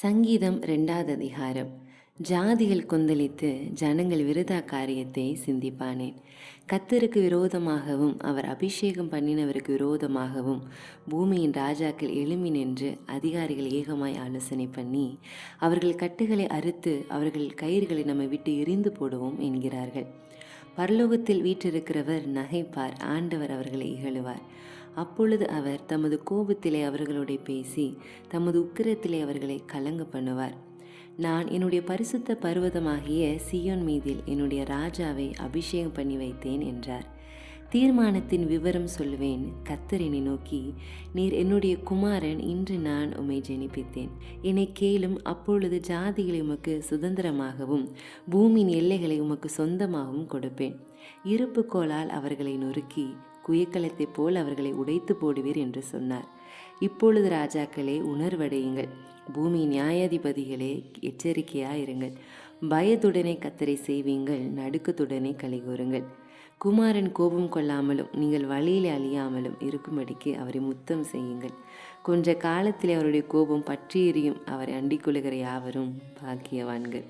சங்கீதம் 2வது அதிகாரம். ஜாதிகள் கொந்தளித்து ஜனங்கள் விருதா காரியத்தை சிந்திப்பானேன். கர்த்தருக்கு விரோதமாகவும் அவர் அபிஷேகம் பண்ணினவருக்கு விரோதமாகவும் பூமியின் ராஜாக்கள் எழும்பி நின்று அதிகாரிகள் ஏகமாய் ஆலோசனை பண்ணி அவர்கள் கட்டுகளை அறுத்து அவர்கள் கயிறுகளை நம்மை விட்டு எறிந்து போடுவோம் என்கிறார்கள். பரலோகத்தில் வீற்றிருக்கிறவர் நகைப்பார், ஆண்டவர் அவர்களை இகழுவார். அப்பொழுது அவர் தமது கோபத்திலே அவர்களோட பேசி தமது உக்கிரத்திலே அவர்களை கலங்க பண்ணுவார். நான் என்னுடைய பரிசுத்த பர்வதமாகிய சியோன் மீதில் என்னுடைய ராஜாவை அபிஷேகம் பண்ணி வைத்தேன் என்றார். தீர்மானத்தின் விவரம் சொல்லுவேன். கர்த்தர் என்னை நோக்கி, நீர் என்னுடைய குமாரன், இன்று நான் உம்மை ஜெனிப்பித்தேன். என்னை கேளும், அப்பொழுது ஜாதிகளை உமக்கு சுதந்திரமாகவும் பூமியின் எல்லைகளை உமக்கு சொந்தமாகவும் கொடுப்பேன். இருப்பு கோலால் அவர்களை நொறுக்கி குயக்கலத்தைப் போல் அவர்களை உடைத்து போடுவீர் என்று சொன்னார். இப்பொழுது ராஜாக்களே, உணர்வடையுங்கள். பூமி நியாயாதிபதிகளே, எச்சரிக்கையாயிருங்கள். பயத்துடனே கர்த்தரை செய்வீங்கள், நடுக்கத்துடனே கலிகூறுங்கள். குமாரன் கோபம் கொள்ளாமலும் நீங்கள் வழியிலே அழியாமலும் இருக்கும்படிக்கு அவரை முத்தம் செய்யுங்கள். கொஞ்ச காலத்திலே அவருடைய கோபம் பற்றி எரியும். அவரை அண்டிக் கொள்ளுகிற யாவரும் பாக்கியவான்கள்.